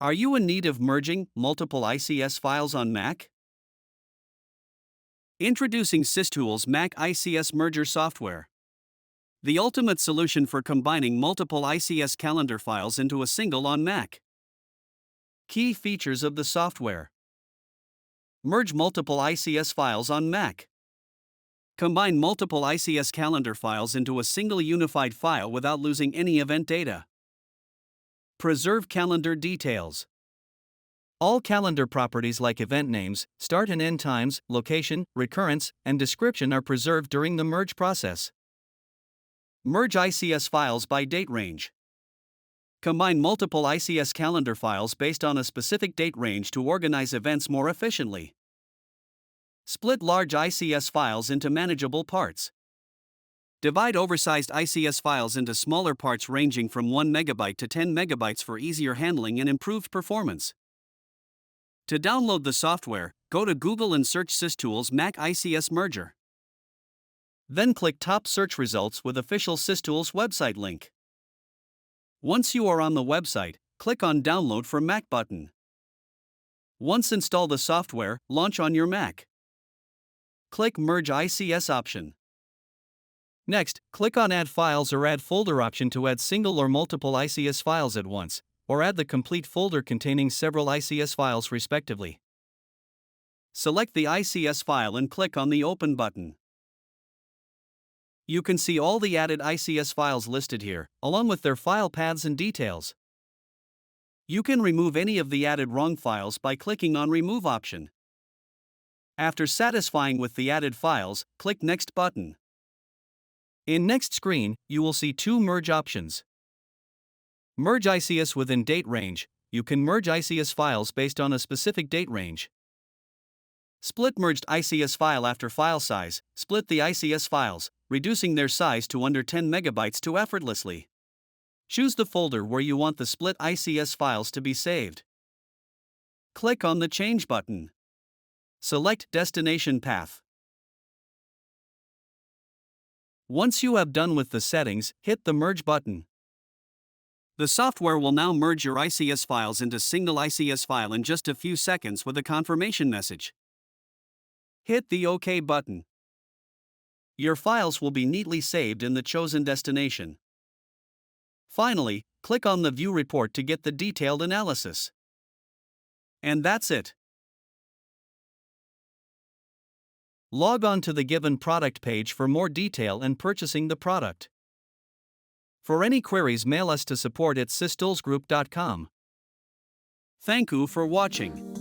Are you in need of merging multiple ICS files on Mac? Introducing SysTools Mac ICS Merger Software. The ultimate solution for combining multiple ICS calendar files into a single on Mac. Key features of the software. Merge multiple ICS files on Mac. Combine multiple ICS calendar files into a single unified file without losing any event data. Preserve calendar details. All calendar properties like event names, start and end times, location, recurrence, and description are preserved during the merge process. Merge ICS files by date range. Combine multiple ICS calendar files based on a specific date range to organize events more efficiently. Split large ICS files into manageable parts. Divide oversized ICS files into smaller parts ranging from 1 MB to 10 MB for easier handling and improved performance. To download the software, go to Google and search SysTools Mac ICS Merger. Then click top search results with official SysTools website link. Once you are on the website, click on Download for Mac button. Once install the software, launch on your Mac. Click Merge ICS option. Next, click on Add Files or Add Folder option to add single or multiple ICS files at once, or add the complete folder containing several ICS files respectively. Select the ICS file and click on the Open button. You can see all the added ICS files listed here, along with their file paths and details. You can remove any of the added wrong files by clicking on Remove option. After satisfying with the added files, click Next button. In Next screen, you will see two merge options. Merge ICS within date range. You can merge ICS files based on a specific date range. Split merged ICS file after file size. Split the ICS files, reducing their size to under 10 MB to effortlessly. Choose the folder where you want the split ICS files to be saved. Click on the Change button. Select Destination Path. Once you have done with the settings, hit the Merge button. The software will now merge your ICS files into single ICS file in just a few seconds with a confirmation message. Hit the OK button. Your files will be neatly saved in the chosen destination. Finally, click on the View Report to get the detailed analysis. And that's it. Log on to the given product page for more detail and purchasing the product. For any queries, mail us to support@systoolsgroup.com. Thank you for watching.